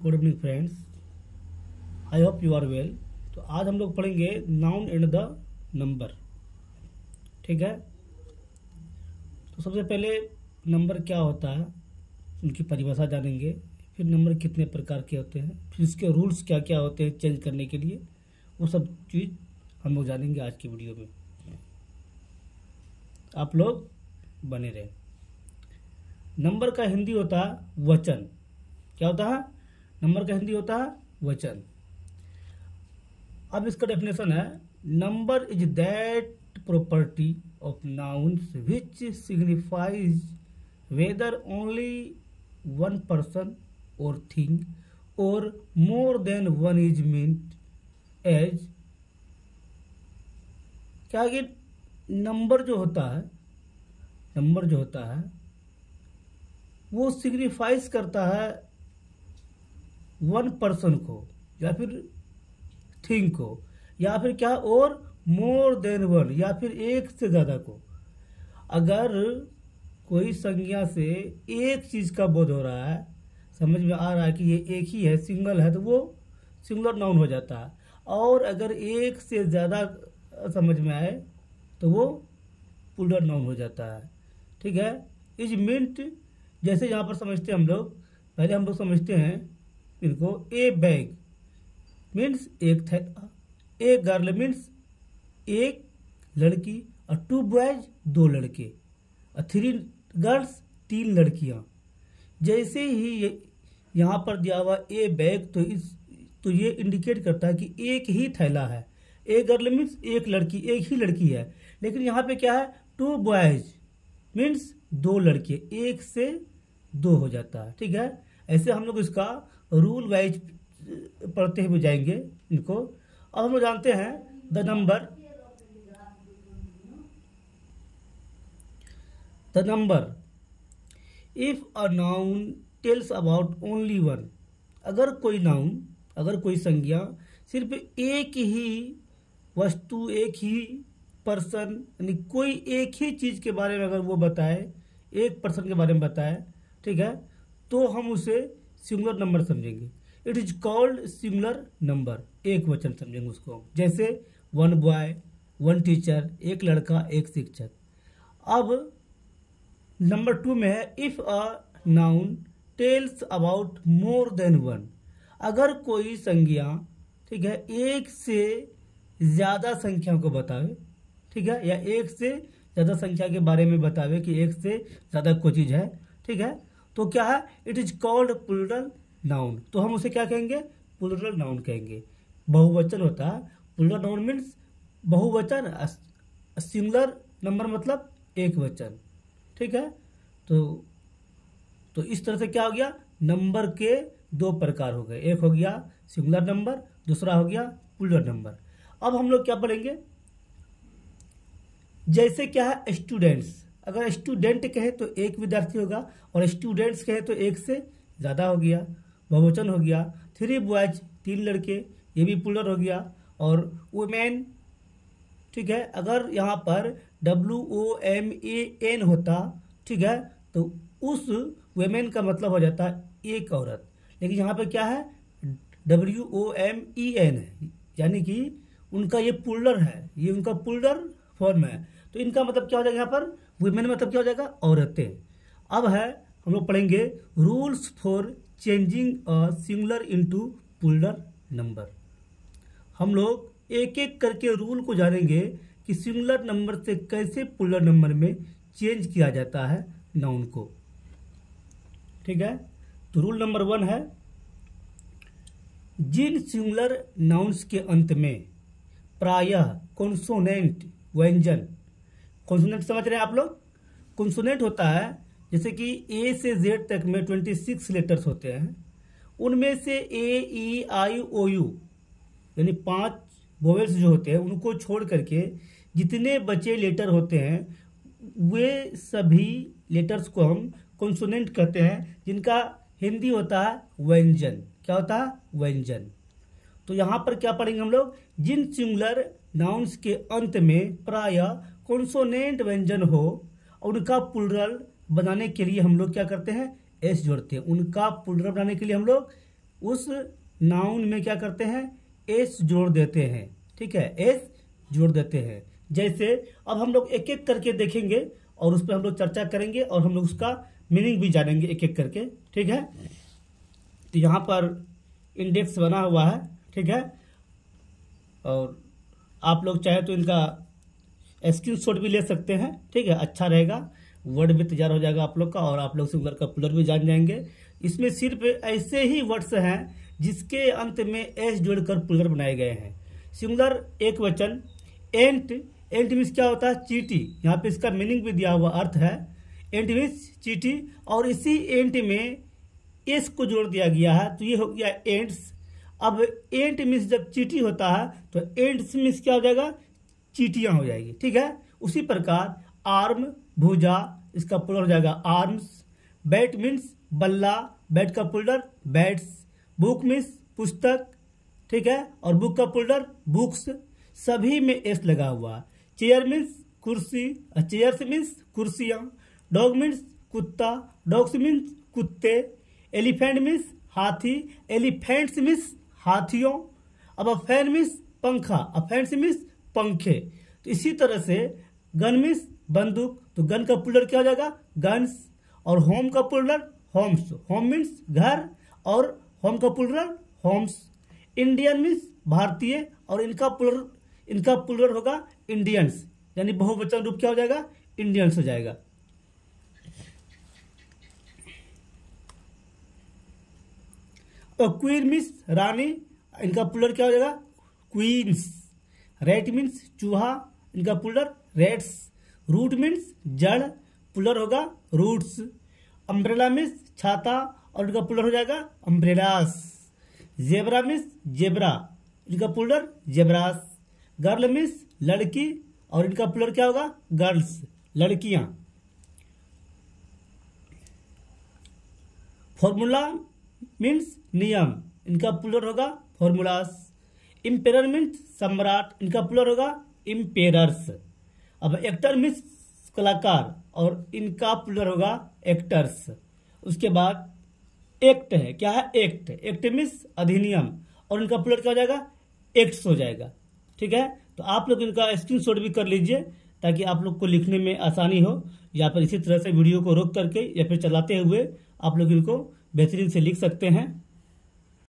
Good evening friends, I hope you are well. तो आज हम लोग पढ़ेंगे नाउन एंड द नंबर। ठीक है, तो सबसे पहले नंबर क्या होता है उनकी परिभाषा जानेंगे, फिर नंबर कितने प्रकार के होते हैं, फिर इसके रूल्स क्या क्या होते हैं चेंज करने के लिए, वो सब चीज़ हम लोग जानेंगे आज की वीडियो में। आप लोग बने रहें। नंबर का हिंदी होता है वचन। क्या होता है? नंबर का हिंदी होता है वचन। अब इसका डेफिनेशन है, number is that property of nouns which signifies whether only one person or thing or more than one is meant as. क्या कि नंबर जो होता है वो सिग्निफाइज करता है वन पर्सन को या फिर थिंग को या फिर क्या और मोर देन वन या फिर एक से ज़्यादा को। अगर कोई संज्ञा से एक चीज़ का बोध हो रहा है, समझ में आ रहा है कि ये एक ही है, सिंगल है, तो वो सिंगुलर नाउन हो जाता है। और अगर एक से ज़्यादा समझ में आए तो वो प्लूरल नाउन हो जाता है। ठीक है, इज मीन्ट जैसे यहाँ पर समझते हैं हम लोग, पहले हम लोग समझते हैं इनको। ए बैग मीन्स एक थैला, एक गर्ल मीन्स एक लड़की, और टू बॉयज दो लड़के, और थ्री गर्ल्स तीन लड़कियां। जैसे ही यहाँ पर दिया हुआ ए बैग, तो ये इंडिकेट करता है कि एक ही थैला है। एक गर्ल मीन्स एक लड़की, एक ही लड़की है। लेकिन यहाँ पे क्या है, टू बॉयज मीन्स दो लड़के, एक से दो हो जाता है। ठीक है, ऐसे हम लोग इसका रूल वाइज पढ़ते हुए जाएंगे इनको। अब हम लोग जानते हैं the number if a noun tells about only one. अगर कोई संज्ञा सिर्फ एक ही वस्तु, एक ही पर्सन, यानी कोई एक ही चीज़ के बारे में अगर वो बताए, एक पर्सन के बारे में बताए, ठीक है, तो हम उसे सिंगुलर नंबर समझेंगे। It is called singular number, एक वचन समझेंगे उसको। जैसे वन बॉय, वन टीचर, एक लड़का, एक शिक्षक। अब नंबर 2 में है, if a noun tells about more than one. अगर कोई संज्ञा, ठीक है, एक से ज़्यादा संख्या को बतावे, ठीक है, या एक से ज़्यादा संख्या के बारे में बतावे कि एक से ज़्यादा कोई चीज़ है, ठीक है, तो क्या है, it is called plural noun. तो हम उसे क्या कहेंगे? प्लूरल नाउन कहेंगे। बहुवचन होता है प्लूरल नाउन, मीन्स बहुवचन। सिंगुलर नंबर मतलब एक वचन। ठीक है, तो इस तरह से क्या हो गया, नंबर के दो प्रकार हो गए। एक हो गया सिंगुलर नंबर, दूसरा हो गया प्लूरल नंबर। अब हम लोग क्या पढ़ेंगे, जैसे क्या है स्टूडेंट्स। अगर स्टूडेंट कहे तो एक विद्यार्थी होगा, और स्टूडेंट्स कहे तो एक से ज़्यादा हो गया, बहुवचन हो गया। थ्री बॉयज, तीन लड़के, ये भी प्लूरल हो गया। और वुमेन, ठीक है, अगर यहाँ पर WOMAN होता, ठीक है, तो उस वुमेन का मतलब हो जाता है एक औरत। लेकिन यहाँ पे क्या है, WOMEN है, यानी कि उनका ये प्लूरल है, ये उनका प्लूरल फॉर्म है। तो इनका मतलब क्या हो जाएगा, यहाँ पर वुमेन मतलब क्या हो जाएगा, औरतें। अब है, हम लोग पढ़ेंगे rules for changing a singular into plural number. हम लोग एक एक करके रूल को जानेंगे कि सिंगुलर नंबर से कैसे प्लूरल नंबर में चेंज किया जाता है नाउन को। ठीक है, तो रूल नंबर 1 है, जिन सिंगुलर नाउन्स के अंत में प्रायः कॉन्सोनेंट व्यंजन, कॉन्सोनेंट समझ रहे हैं आप लोग, कॉन्सोनेंट होता है जैसे कि ए से जेड तक में 26 लेटर्स होते हैं, उनमें से AEIOU यानी 5 वोवेल्स जो होते हैं उनको छोड़ करके जितने बचे लेटर होते हैं, वे सभी लेटर्स को हम कॉन्सोनेंट कहते हैं, जिनका हिंदी होता है व्यंजन। क्या होता है? व्यंजन। तो यहाँ पर क्या पढ़ेंगे हम लोग, जिन सिंगुलर नाउन्स के अंत में प्रायः कॉन्सोनेंट व्यंजन हो, उनका प्लूरल बनाने के लिए हम लोग क्या करते हैं, एस जोड़ते हैं। उनका प्लूरल बनाने के लिए हम लोग उस नाउन में क्या करते हैं, एस जोड़ देते हैं। ठीक है, एस जोड़ देते हैं। जैसे अब हम लोग एक एक करके देखेंगे और उस पर हम लोग चर्चा करेंगे और हम लोग उसका मीनिंग भी जानेंगे एक एक करके। ठीक है, तो यहाँ पर इंडेक्स बना हुआ है। ठीक है, और आप लोग चाहे तो इनका स्क्रीनशॉट भी ले सकते हैं। ठीक है, अच्छा रहेगा, वर्ड भी तैयार हो जाएगा आप लोग का और आप लोग सिंगुलर का प्लूरल भी जान जाएंगे। इसमें सिर्फ ऐसे ही वर्ड्स हैं जिसके अंत में एस जोड़कर प्लूरल बनाए गए हैं। सिंगुलर एक वचन एंट, एंट मीन्स क्या होता है, चींटी। यहाँ पे इसका मीनिंग भी दिया हुआ अर्थ है, एंट मीन्स चींटी, और इसी एंट में एस को जोड़ दिया गया है तो ये हो गया एंट्स। अब एंट मीन्स जब चींटी होता है तो एंट्स मीन्स क्या हो जाएगा, चींटियां हो जाएगी। ठीक है, उसी प्रकार आर्म भुजा, इसका प्लूरल हो जाएगा आर्म्स। बैट मीन्स बल्ला, बैट का प्लूरल बैट्स। बुक मीन्स पुस्तक। ठीक है, और बुक का प्लूरल बुक्स। सभी में एस लगा हुआ। चेयर मीन्स कुर्सी, चेयर्स मीन्स कुर्सियां। डॉग मीन्स कुत्ता, डॉग्स मीन्स कुत्ते। एलिफेंट मीन्स हाथी, एलिफेंट्स मीन्स हाथियों। अब फैन मीन्स पंखा, फैंस मीन्स पंखे। तो इसी तरह से गन मीन्स बंदूक, तो गन का प्लूरल क्या हो जाएगा, गन्स। और होम का प्लूरल होम्स, होम मीन्स घर और होम का प्लूरल होम्स। इंडियन मीन्स भारतीय और इनका प्लूरल होगा इंडियंस, यानी बहुवचन रूप क्या हो जाएगा, इंडियंस हो जाएगा। क्वीन मीन्स रानी, इनका प्लूरल क्या हो जाएगा, क्वींस। रैट मीन्स चूहा, इनका प्लूरल रैट्स। रूट मीन्स जड़, प्लूरल होगा रूट्स। अम्ब्रेला मीन्स छाता और इनका प्लूरल हो जाएगा अम्ब्रेलास। जेब्रा मीन्स जेब्रा, इनका प्लूरल जेब्रास। गर्ल मीन्स लड़की और इनका प्लूरल क्या होगा, गर्ल्स, लड़कियां। फॉर्मूला मीन्स नियम, इनका प्लूरल होगा फॉर्मूलास। इम्पेरर मीन्स सम्राट, इनका प्लूरल होगा इम्पेरर्स। अब एक्टर मीन्स कलाकार और इनका प्लूरल होगा एक्टर्स। उसके बाद एक्ट है, क्या है, एक्ट, एक्ट मीन्स अधिनियम और इनका प्लूरल क्या हो जाएगा, एक्ट्स हो जाएगा। ठीक है, तो आप लोग इनका स्क्रीनशॉट भी कर लीजिए ताकि आप लोग को लिखने में आसानी हो, या फिर इसी तरह से वीडियो को रोक करके या फिर चलाते हुए आप लोग इनको बेहतरीन से लिख सकते हैं।